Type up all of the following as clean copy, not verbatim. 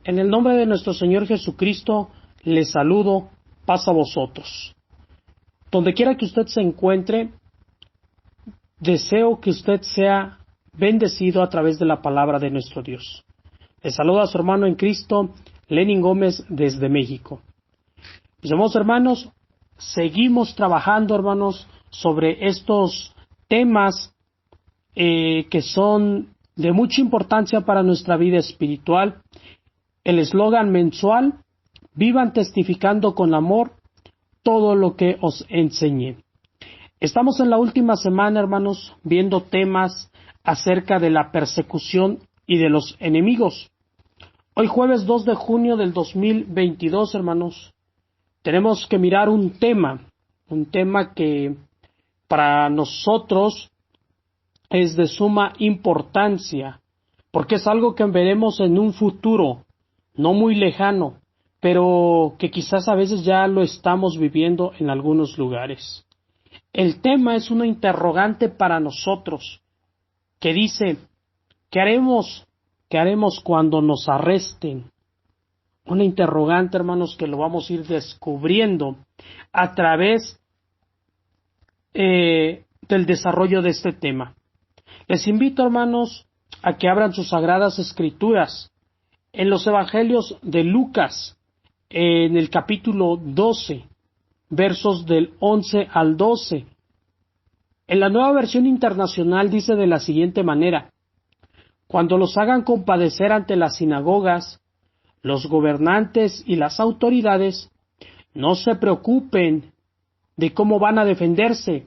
En el nombre de nuestro Señor Jesucristo, les saludo, paz a vosotros. Donde quiera que usted se encuentre, deseo que usted sea bendecido a través de la palabra de nuestro Dios. Le saluda a su hermano en Cristo, Lenin Gómez, desde México. Mis amados hermanos, seguimos trabajando, hermanos, sobre estos temas que son de mucha importancia para nuestra vida espiritual. El eslogan mensual: vivan testificando con amor todo lo que os enseñé. Estamos en la última semana, hermanos, viendo temas acerca de la persecución y de los enemigos. Hoy jueves 2 de junio del 2022, hermanos, tenemos que mirar un tema que para nosotros es de suma importancia, porque es algo que veremos en un futuro no muy lejano, pero que quizás a veces ya lo estamos viviendo en algunos lugares. El tema es una interrogante para nosotros, que dice: ¿qué haremos cuando nos arresten? Una interrogante, hermanos, que lo vamos a ir descubriendo a través del desarrollo de este tema. Les invito, hermanos, a que abran sus sagradas escrituras en los evangelios de Lucas, en el capítulo 12, versos del 11 al 12. En la Nueva Versión Internacional dice de la siguiente manera: cuando los hagan compadecer ante las sinagogas, los gobernantes y las autoridades, no se preocupen de cómo van a defenderse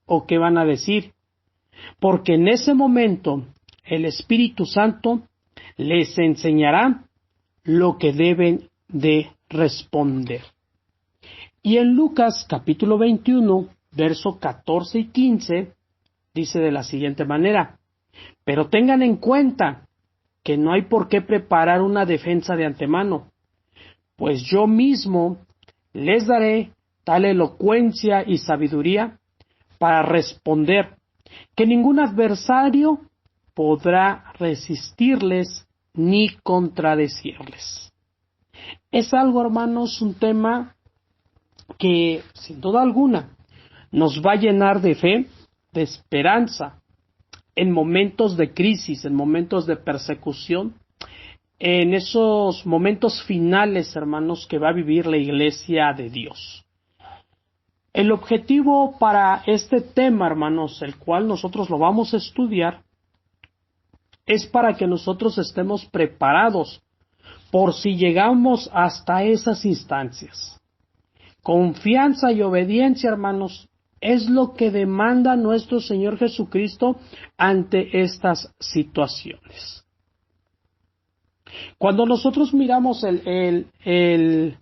o qué van a decir, porque en ese momento el Espíritu Santo les enseñará lo que deben de responder. Y en Lucas capítulo 21, verso 14 y 15, dice de la siguiente manera: pero tengan en cuenta que no hay por qué preparar una defensa de antemano, pues yo mismo les daré tal elocuencia y sabiduría para responder, que ningún adversario podrá resistirles ni contradecirles. Es algo, hermanos, un tema que sin duda alguna nos va a llenar de fe, de esperanza, en momentos de crisis, en momentos de persecución, en esos momentos finales, hermanos, que va a vivir la Iglesia de Dios. El objetivo para este tema, hermanos, el cual nosotros lo vamos a estudiar, es para que nosotros estemos preparados por si llegamos hasta esas instancias. Confianza y obediencia, hermanos, es lo que demanda nuestro Señor Jesucristo ante estas situaciones. Cuando nosotros miramos el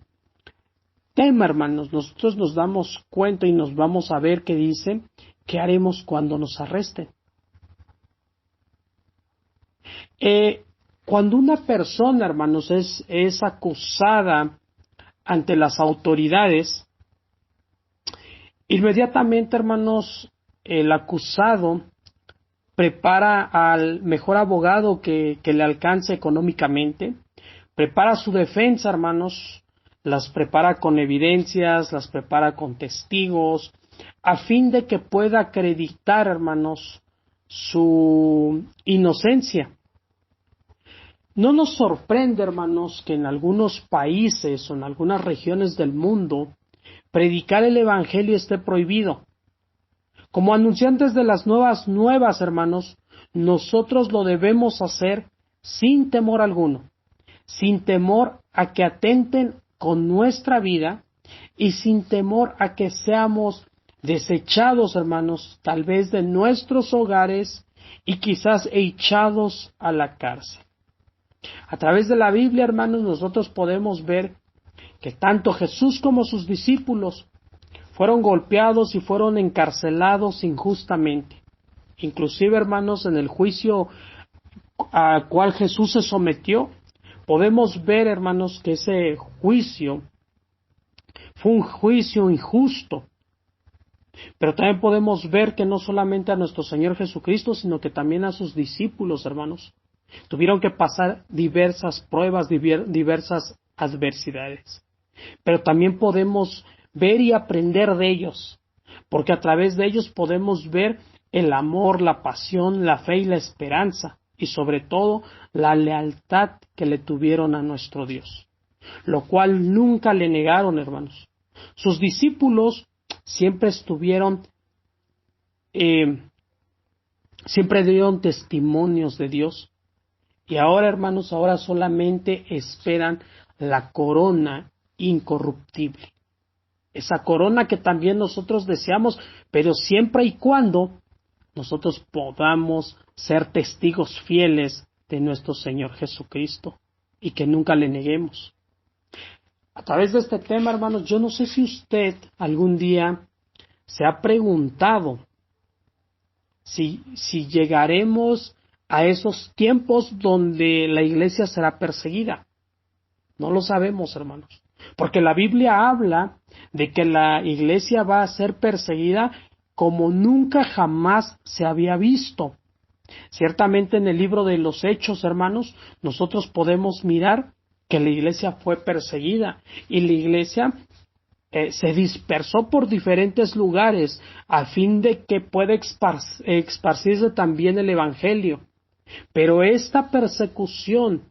tema, hermanos, nosotros nos damos cuenta y nos vamos a ver que dice: ¿qué haremos cuando nos arresten? Cuando una persona, hermanos, es acusada ante las autoridades, inmediatamente, hermanos, el acusado prepara al mejor abogado que le alcance económicamente, prepara su defensa, hermanos, las prepara con evidencias, las prepara con testigos, a fin de que pueda acreditar, hermanos, su inocencia. No nos sorprende, hermanos, que en algunos países o en algunas regiones del mundo predicar el Evangelio esté prohibido. Como anunciantes de las nuevas, hermanos, nosotros lo debemos hacer sin temor alguno, sin temor a que atenten con nuestra vida y sin temor a que seamos desechados, hermanos, tal vez de nuestros hogares y quizás echados a la cárcel. A través de la Biblia, hermanos, nosotros podemos ver que tanto Jesús como sus discípulos fueron golpeados y fueron encarcelados injustamente. Inclusive, hermanos, en el juicio al cual Jesús se sometió, podemos ver, hermanos, que ese juicio fue un juicio injusto. Pero también podemos ver que no solamente a nuestro Señor Jesucristo, sino que también a sus discípulos, hermanos, Tuvieron que pasar diversas pruebas, diversas adversidades. Pero también podemos ver y aprender de ellos, porque a través de ellos podemos ver el amor, la pasión, la fe y la esperanza, y sobre todo la lealtad que le tuvieron a nuestro Dios, lo cual nunca le negaron, hermanos. Sus discípulos siempre siempre dieron testimonios de Dios, y ahora, hermanos, ahora solamente esperan la corona incorruptible. Esa corona que también nosotros deseamos, pero siempre y cuando nosotros podamos ser testigos fieles de nuestro Señor Jesucristo y que nunca le neguemos. A través de este tema, hermanos, yo no sé si usted algún día se ha preguntado si llegaremos a esos tiempos donde la iglesia será perseguida. No lo sabemos, hermanos, porque la Biblia habla de que la iglesia va a ser perseguida como nunca jamás se había visto. Ciertamente en el libro de los Hechos, hermanos, nosotros podemos mirar que la iglesia fue perseguida y la iglesia se dispersó por diferentes lugares a fin de que pueda esparcirse también el evangelio. Pero esta persecución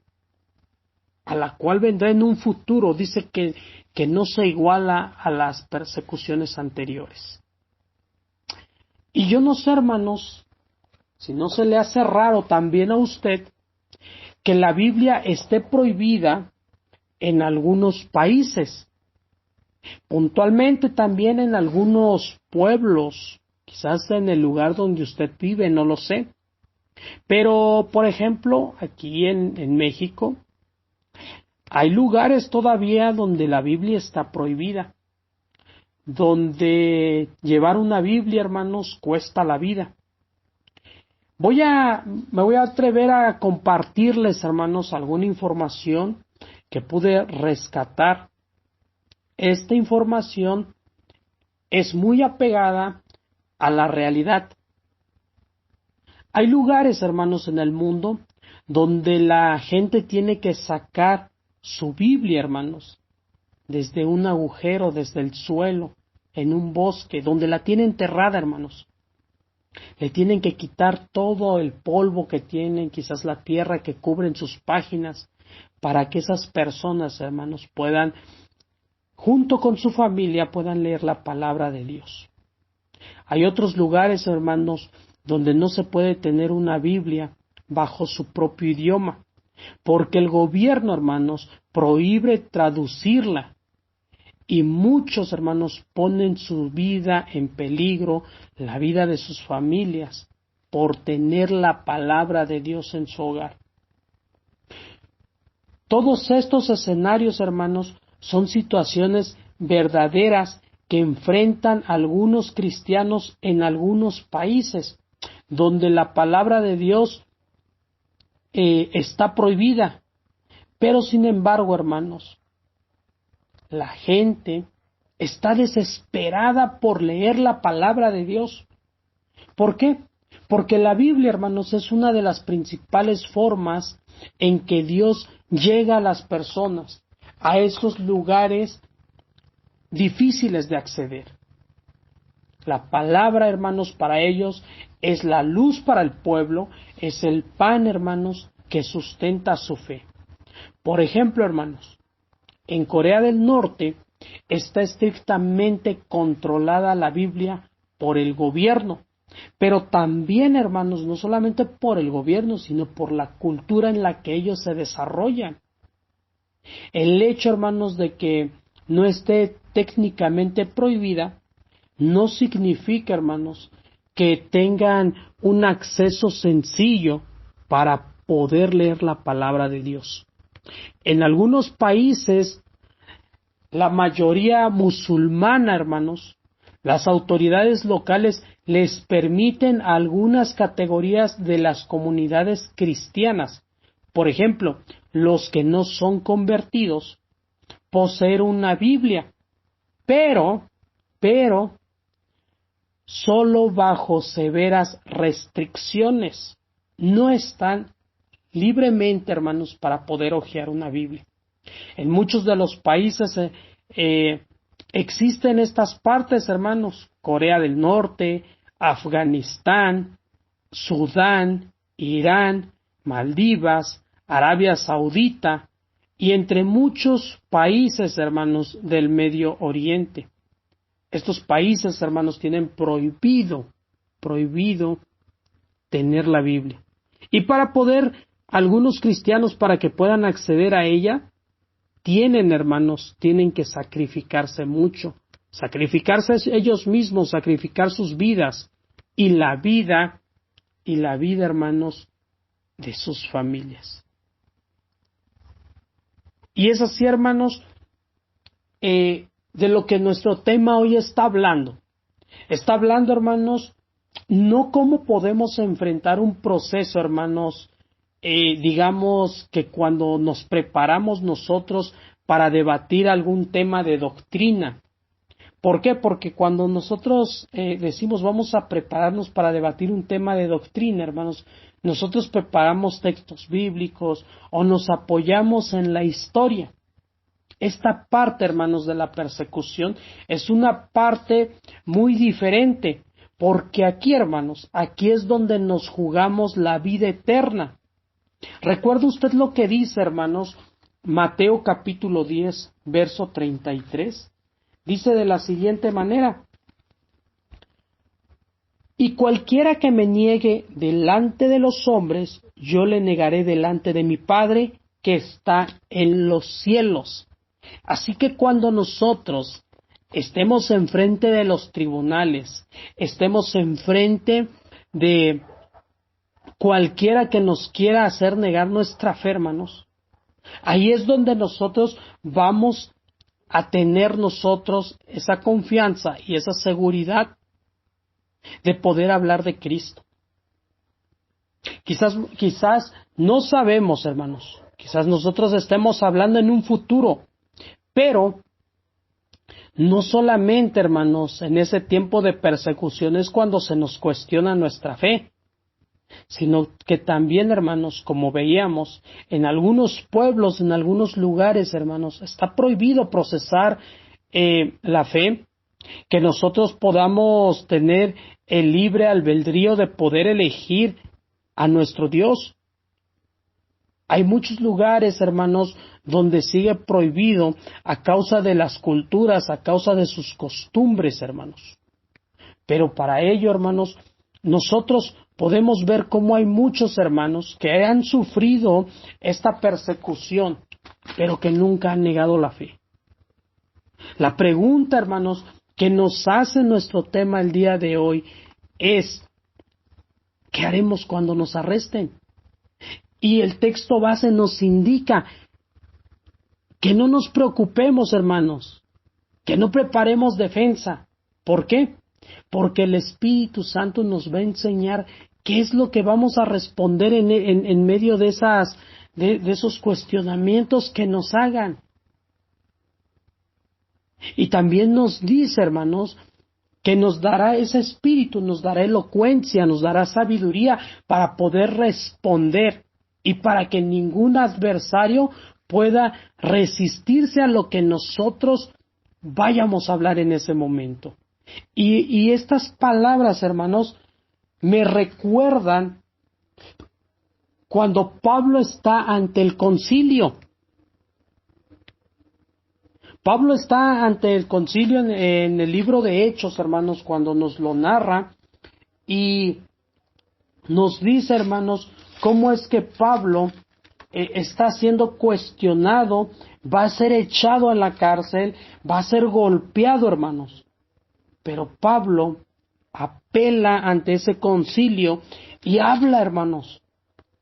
a la cual vendrá en un futuro dice que no se iguala a las persecuciones anteriores. Y yo no sé, hermanos, si no se le hace raro también a usted que la Biblia esté prohibida en algunos países, puntualmente también en algunos pueblos, quizás en el lugar donde usted vive, no lo sé. Pero, por ejemplo, aquí en México, hay lugares todavía donde la Biblia está prohibida, donde llevar una Biblia, hermanos, cuesta la vida. Me voy a atrever a compartirles, hermanos, alguna información que pude rescatar. Esta información es muy apegada a la realidad. Hay lugares, hermanos, en el mundo donde la gente tiene que sacar su Biblia, hermanos, desde un agujero, desde el suelo, en un bosque, donde la tiene enterrada, hermanos. Le tienen que quitar todo el polvo que tienen, quizás la tierra que cubren sus páginas, para que esas personas, hermanos, puedan, junto con su familia, puedan leer la palabra de Dios. Hay otros lugares, hermanos, donde no se puede tener una Biblia bajo su propio idioma, porque el gobierno, hermanos, prohíbe traducirla. Y muchos, hermanos, ponen su vida en peligro, la vida de sus familias, por tener la palabra de Dios en su hogar. Todos estos escenarios, hermanos, son situaciones verdaderas que enfrentan algunos cristianos en algunos países, donde la palabra de Dios está prohibida. Pero sin embargo, hermanos, la gente está desesperada por leer la palabra de Dios. ¿Por qué? Porque la Biblia, hermanos, es una de las principales formas en que Dios llega a las personas, a esos lugares difíciles de acceder. La palabra, hermanos, para ellos es la luz para el pueblo, es el pan, hermanos, que sustenta su fe. Por ejemplo, hermanos, en Corea del Norte está estrictamente controlada la Biblia por el gobierno, pero también, hermanos, no solamente por el gobierno, sino por la cultura en la que ellos se desarrollan. El hecho, hermanos, de que no esté técnicamente prohibida, no significa, hermanos, que tengan un acceso sencillo para poder leer la palabra de Dios. En algunos países, la mayoría musulmana, hermanos, las autoridades locales les permiten a algunas categorías de las comunidades cristianas, por ejemplo, los que no son convertidos, poseer una Biblia, pero, solo bajo severas restricciones. No están libremente, hermanos, para poder hojear una Biblia. En muchos de los países existen estas partes, hermanos: Corea del Norte, Afganistán, Sudán, Irán, Maldivas, Arabia Saudita y entre muchos países, hermanos, del Medio Oriente. Estos países, hermanos, tienen prohibido tener la Biblia. Y para poder, algunos cristianos, para que puedan acceder a ella, tienen que sacrificarse mucho, sacrificarse ellos mismos, sacrificar sus vidas y la vida, hermanos, de sus familias. Y es así, hermanos, de lo que nuestro tema hoy está hablando. Está hablando, hermanos, no cómo podemos enfrentar un proceso, hermanos, digamos que cuando nos preparamos nosotros para debatir algún tema de doctrina. ¿Por qué? Porque cuando nosotros decimos vamos a prepararnos para debatir un tema de doctrina, hermanos, nosotros preparamos textos bíblicos o nos apoyamos en la historia. Esta parte, hermanos, de la persecución es una parte muy diferente, porque aquí, hermanos, aquí es donde nos jugamos la vida eterna. ¿Recuerda usted lo que dice, hermanos, Mateo capítulo 10, verso 33? Dice de la siguiente manera: y cualquiera que me niegue delante de los hombres, yo le negaré delante de mi Padre que está en los cielos. Así que cuando nosotros estemos enfrente de los tribunales, estemos enfrente de cualquiera que nos quiera hacer negar nuestra fe, hermanos, ahí es donde nosotros vamos a tener nosotros esa confianza y esa seguridad de poder hablar de Cristo. Quizás no sabemos, hermanos, quizás nosotros estemos hablando en un futuro, pero no solamente, hermanos, en ese tiempo de persecución es cuando se nos cuestiona nuestra fe, sino que también, hermanos, como veíamos, en algunos pueblos, en algunos lugares, hermanos, está prohibido procesar la fe, que nosotros podamos tener el libre albedrío de poder elegir a nuestro Dios. Hay muchos lugares, hermanos, donde sigue prohibido a causa de las culturas, a causa de sus costumbres, hermanos. Pero para ello, hermanos, nosotros podemos ver cómo hay muchos hermanos que han sufrido esta persecución, pero que nunca han negado la fe. La pregunta, hermanos, que nos hace nuestro tema el día de hoy es: ¿qué haremos cuando nos arresten? Y el texto base nos indica que no nos preocupemos, hermanos, que no preparemos defensa. ¿Por qué? Porque el Espíritu Santo nos va a enseñar qué es lo que vamos a responder en medio de esos cuestionamientos que nos hagan. Y también nos dice, hermanos, que nos dará ese espíritu, nos dará elocuencia, nos dará sabiduría para poder responder y para que ningún adversario pueda resistirse a lo que nosotros vayamos a hablar en ese momento. Y estas palabras, hermanos, me recuerdan cuando Pablo está ante el concilio. Pablo está ante el concilio en el libro de Hechos, hermanos, cuando nos lo narra y nos dice, hermanos, cómo es que Pablo está siendo cuestionado, va a ser echado a la cárcel, va a ser golpeado, hermanos. Pero Pablo apela ante ese concilio y habla, hermanos.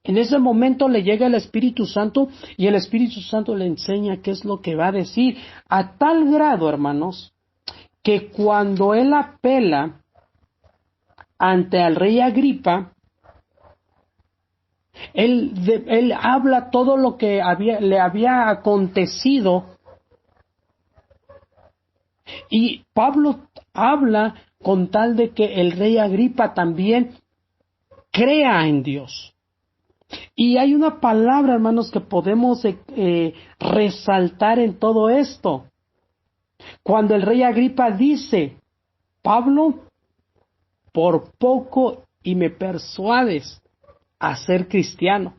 En ese momento le llega el Espíritu Santo y el Espíritu Santo le enseña qué es lo que va a decir, a tal grado, hermanos, que cuando él apela ante el rey Agripa, él habla todo lo que le había acontecido, y Pablo habla con tal de que el rey Agripa también crea en Dios. Y hay una palabra, hermanos, que podemos resaltar en todo esto. Cuando el rey Agripa dice, Pablo, por poco y me persuades a ser cristiano.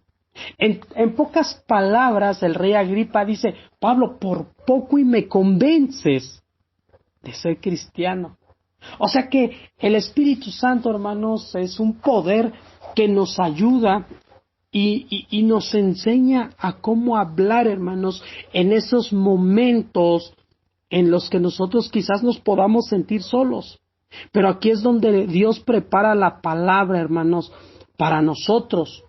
En pocas palabras, el rey Agripa dice, Pablo, por poco y me convences de ser cristiano. O sea que el Espíritu Santo, hermanos, es un poder que nos ayuda y nos enseña a cómo hablar, hermanos, en esos momentos en los que nosotros quizás nos podamos sentir solos. Pero aquí es donde Dios prepara la palabra, hermanos, para nosotros.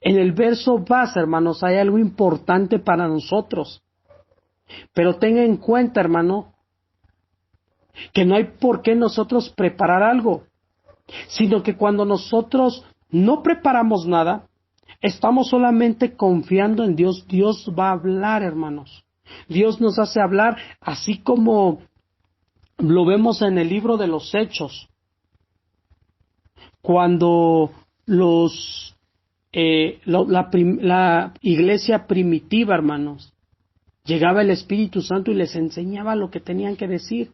En el verso base, hermanos, hay algo importante para nosotros. Pero tenga en cuenta, hermano, que no hay por qué nosotros preparar algo, sino que cuando nosotros no preparamos nada, estamos solamente confiando en Dios. Dios va a hablar, hermanos. Dios nos hace hablar así como lo vemos en el libro de los Hechos. Cuando la iglesia primitiva, hermanos, llegaba el Espíritu Santo y les enseñaba lo que tenían que decir.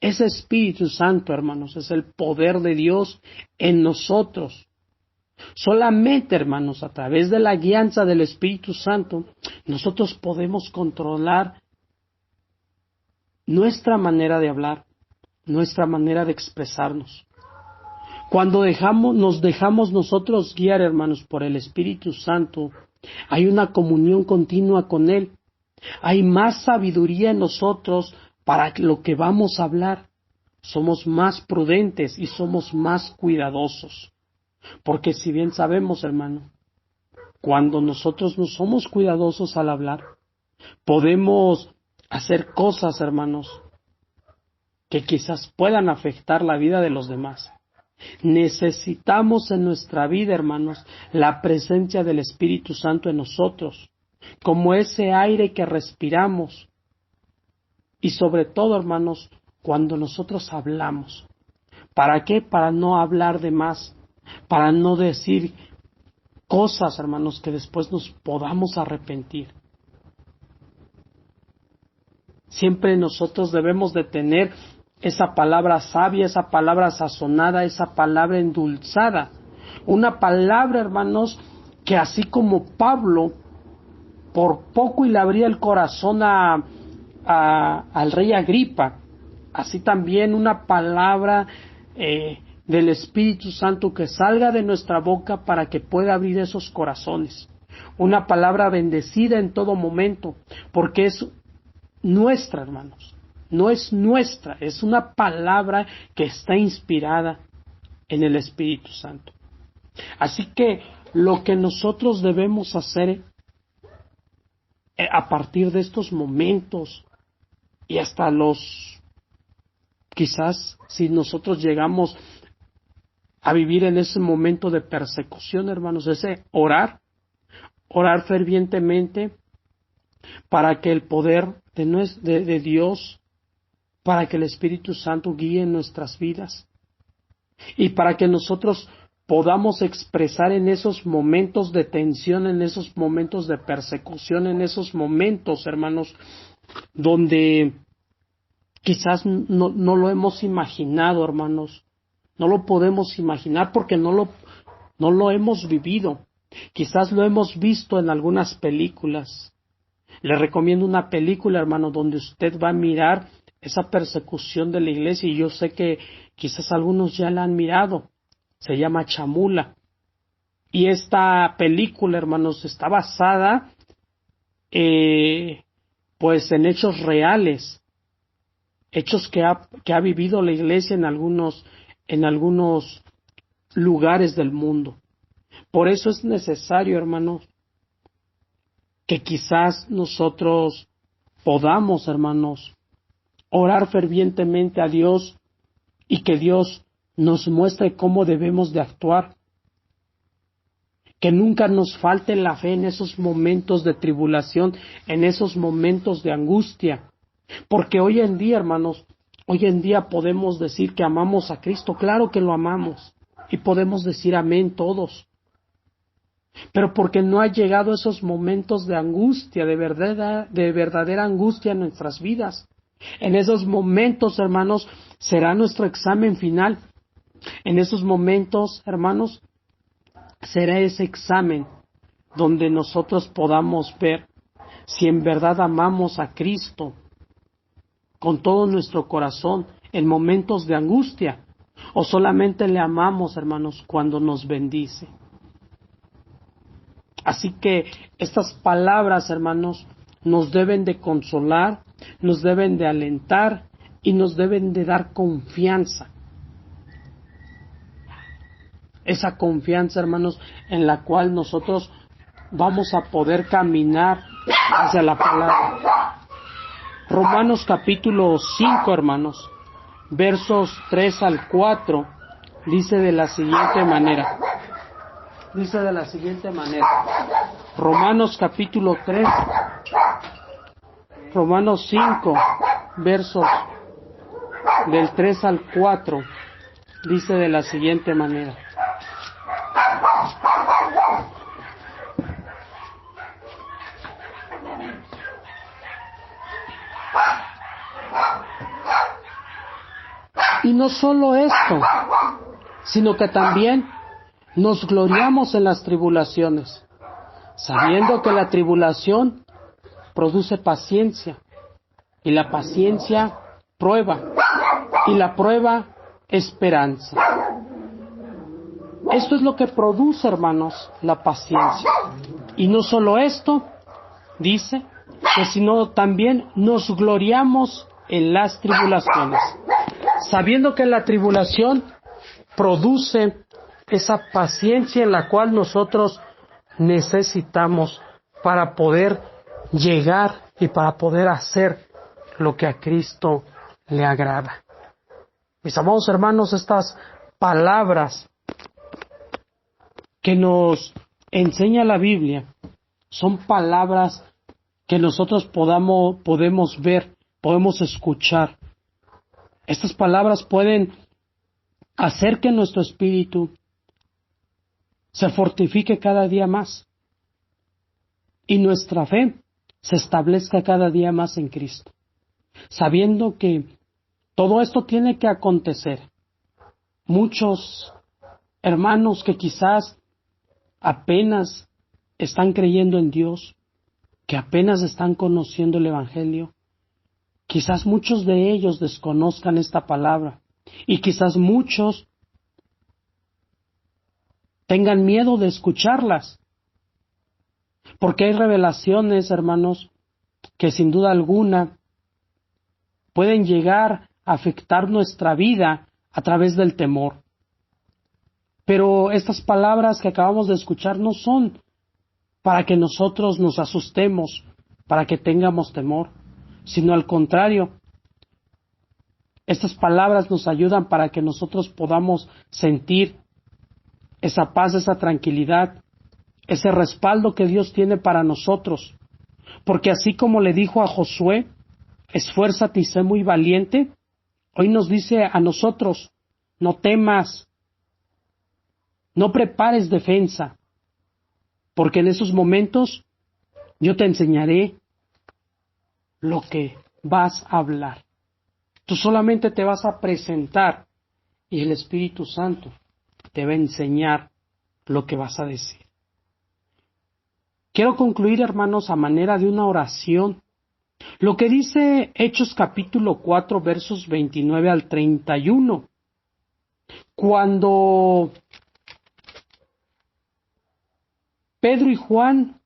Ese Espíritu Santo, hermanos, es el poder de Dios en nosotros. Solamente, hermanos, a través de la guianza del Espíritu Santo, nosotros podemos controlar nuestra manera de hablar, nuestra manera de expresarnos. Cuando nos dejamos nosotros guiar, hermanos, por el Espíritu Santo, hay una comunión continua con Él. Hay más sabiduría en nosotros para lo que vamos a hablar. Somos más prudentes y somos más cuidadosos. Porque si bien sabemos, hermano, cuando nosotros no somos cuidadosos al hablar, podemos hacer cosas, hermanos, que quizás puedan afectar la vida de los demás. Necesitamos en nuestra vida, hermanos, la presencia del Espíritu Santo en nosotros, como ese aire que respiramos. Y sobre todo, hermanos, cuando nosotros hablamos. ¿Para qué? Para no hablar de más, para no decir cosas, hermanos, que después nos podamos arrepentir. Siempre nosotros debemos de tener esa palabra sabia, esa palabra sazonada, esa palabra endulzada. Una palabra, hermanos, que así como Pablo por poco y le abría el corazón al rey Agripa, así también una palabra del Espíritu Santo que salga de nuestra boca para que pueda abrir esos corazones. Una palabra bendecida en todo momento, porque es nuestra, hermanos. No es nuestra, es una palabra que está inspirada en el Espíritu Santo. Así que lo que nosotros debemos hacer a partir de estos momentos y hasta quizás si nosotros llegamos a vivir en ese momento de persecución, hermanos, ese orar fervientemente para que el poder de Dios, para que el Espíritu Santo guíe nuestras vidas y para que nosotros podamos expresar en esos momentos de tensión, en esos momentos de persecución, en esos momentos, hermanos, donde quizás no lo hemos imaginado, hermanos, no lo podemos imaginar porque no lo hemos vivido. Quizás lo hemos visto en algunas películas. Le recomiendo una película, hermano, donde usted va a mirar esa persecución de la iglesia y yo sé que quizás algunos ya la han mirado. Se llama Chamula. Y esta película, hermanos, está basada pues en hechos reales, hechos que ha vivido la iglesia en algunos lugares del mundo. Por eso es necesario, hermanos, que quizás nosotros podamos, hermanos, orar fervientemente a Dios y que Dios nos muestre cómo debemos de actuar. Que nunca nos falte la fe en esos momentos de tribulación, en esos momentos de angustia. Porque hoy en día, hermanos, hoy en día podemos decir que amamos a Cristo. Claro que lo amamos. Y podemos decir amén todos. pero porque no ha llegado esos momentos de angustia, de verdadera angustia en nuestras vidas. En esos momentos, hermanos, será nuestro examen final. En esos momentos, hermanos, será ese examen donde nosotros podamos ver si en verdad amamos a Cristo con todo nuestro corazón en momentos de angustia, o solamente le amamos, hermanos, cuando nos bendice. Así que estas palabras, hermanos, nos deben de consolar, nos deben de alentar y nos deben de dar confianza. Esa confianza, hermanos, en la cual nosotros vamos a poder caminar hacia la palabra. Romanos capítulo 5, hermanos, versos 3 al 4, dice de la siguiente manera. Romanos capítulo 5, versos del 3 al 4, dice de la siguiente manera. Y no solo esto, sino que también nos gloriamos en las tribulaciones, sabiendo que la tribulación produce paciencia, y la paciencia prueba, y la prueba esperanza. Esto es lo que produce, hermanos, la paciencia. Y no solo esto, dice, que sino también nos gloriamos en las tribulaciones, sabiendo que la tribulación produce esa paciencia en la cual nosotros necesitamos para poder llegar y para poder hacer lo que a Cristo le agrada. Mis amados hermanos, estas palabras que nos enseña la Biblia son palabras que nosotros podemos ver, podemos escuchar. Estas palabras pueden hacer que nuestro espíritu se fortifique cada día más y nuestra fe se establezca cada día más en Cristo, sabiendo que todo esto tiene que acontecer. Muchos hermanos que quizás apenas están creyendo en Dios, que apenas están conociendo el Evangelio, quizás muchos de ellos desconozcan esta palabra y quizás muchos tengan miedo de escucharlas, porque hay revelaciones, hermanos, que sin duda alguna pueden llegar a afectar nuestra vida a través del temor. Pero estas palabras que acabamos de escuchar no son para que nosotros nos asustemos, para que tengamos temor, sino al contrario. Estas palabras nos ayudan para que nosotros podamos sentir esa paz, esa tranquilidad, ese respaldo que Dios tiene para nosotros. Porque así como le dijo a Josué, esfuérzate y sé muy valiente, hoy nos dice a nosotros, no temas, no prepares defensa, porque en esos momentos yo te enseñaré lo que vas a hablar. Tú solamente te vas a presentar y el Espíritu Santo te va a enseñar lo que vas a decir. Quiero concluir, hermanos, a manera de una oración, lo que dice Hechos capítulo 4, versos 29 al 31. Cuando Pedro y Juan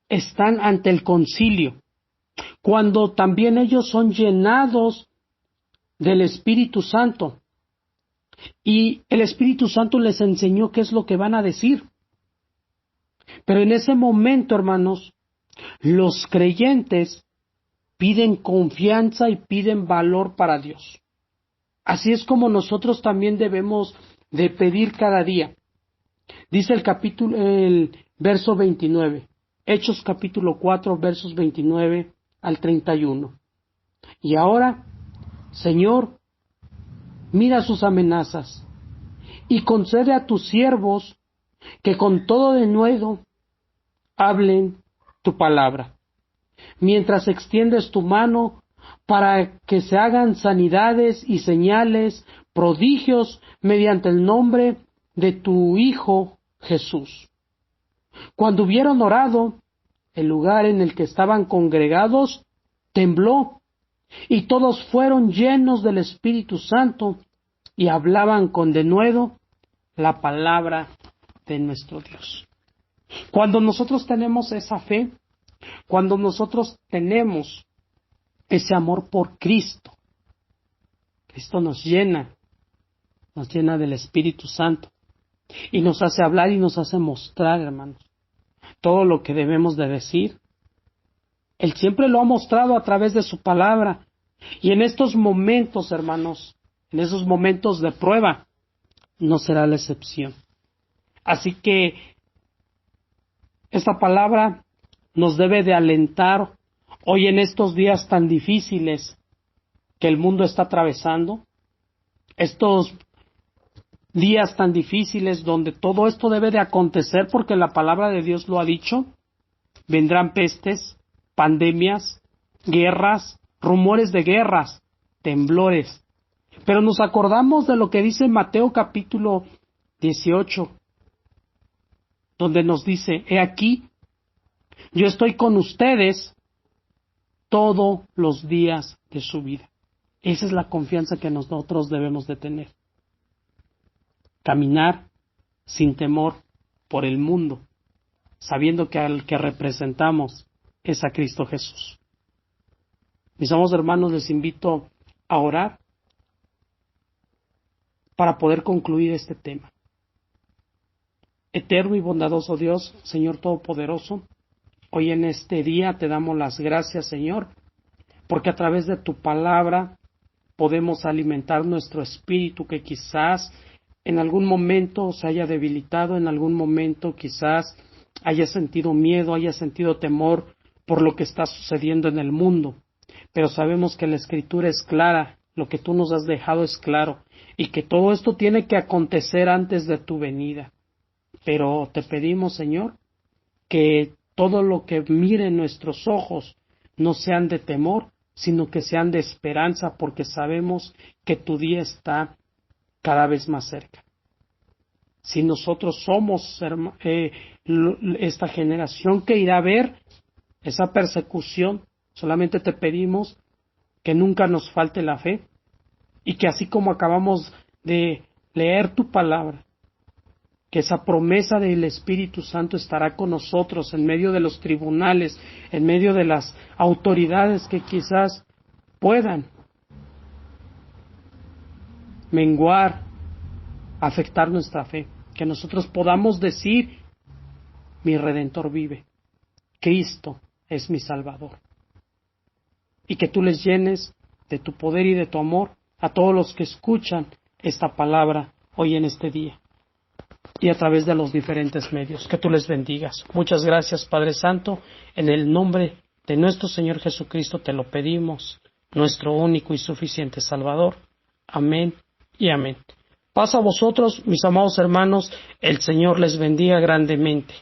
están ante el concilio, cuando también ellos son llenados del Espíritu Santo, y el Espíritu Santo les enseñó qué es lo que van a decir. Pero en ese momento, hermanos, los creyentes piden confianza y piden valor para Dios. Así es como nosotros también debemos de pedir cada día. Dice el verso 29, Hechos capítulo 4, versos 29 al 31. Y ahora, Señor, mira sus amenazas y concede a tus siervos que con todo denuedo hablen tu palabra, mientras extiendes tu mano para que se hagan sanidades y señales, prodigios mediante el nombre de tu Hijo Jesús. Cuando hubieron orado, el lugar en el que estaban congregados tembló, y todos fueron llenos del Espíritu Santo y hablaban con denuedo la palabra de nuestro Dios. Cuando nosotros tenemos esa fe, cuando nosotros tenemos ese amor por Cristo, Cristo nos llena del Espíritu Santo y nos hace hablar y nos hace mostrar, hermanos, todo lo que debemos de decir. Él siempre lo ha mostrado a través de su palabra. Y en estos momentos, hermanos, en esos momentos de prueba, no será la excepción. Así que esta palabra nos debe de alentar hoy en estos días tan difíciles que el mundo está atravesando, estos días tan difíciles donde todo esto debe de acontecer porque la palabra de Dios lo ha dicho. Vendrán pestes, pandemias, guerras, rumores de guerras, temblores. Pero nos acordamos de lo que dice Mateo capítulo 18, donde nos dice, he aquí, yo estoy con ustedes todos los días de su vida. Esa es la confianza que nosotros debemos de tener. Caminar sin temor por el mundo, sabiendo que al que representamos es a Cristo Jesús. Mis amados hermanos, les invito a orar para poder concluir este tema. Eterno y bondadoso Dios, Señor Todopoderoso, hoy en este día te damos las gracias, Señor, porque a través de tu palabra podemos alimentar nuestro espíritu que quizás en algún momento se haya debilitado, en algún momento quizás haya sentido miedo, haya sentido temor por lo que está sucediendo en el mundo. Pero sabemos que la Escritura es clara, lo que tú nos has dejado es claro, y que todo esto tiene que acontecer antes de tu venida. Pero te pedimos, Señor, que todo lo que miren nuestros ojos no sean de temor, sino que sean de esperanza, porque sabemos que tu día está cada vez más cerca. Si nosotros somos esta generación que irá a ver esa persecución, solamente te pedimos que nunca nos falte la fe y que así como acabamos de leer tu palabra, que esa promesa del Espíritu Santo estará con nosotros en medio de los tribunales, en medio de las autoridades que quizás puedan menguar, afectar nuestra fe, que nosotros podamos decir, mi Redentor vive, Cristo es mi Salvador, y que tú les llenes de tu poder y de tu amor a todos los que escuchan esta palabra hoy en este día y a través de los diferentes medios, que tú les bendigas. Muchas gracias, Padre Santo, en el nombre de nuestro Señor Jesucristo te lo pedimos, nuestro único y suficiente Salvador. Amén y amén. Paz a vosotros, mis amados hermanos, el Señor les bendiga grandemente.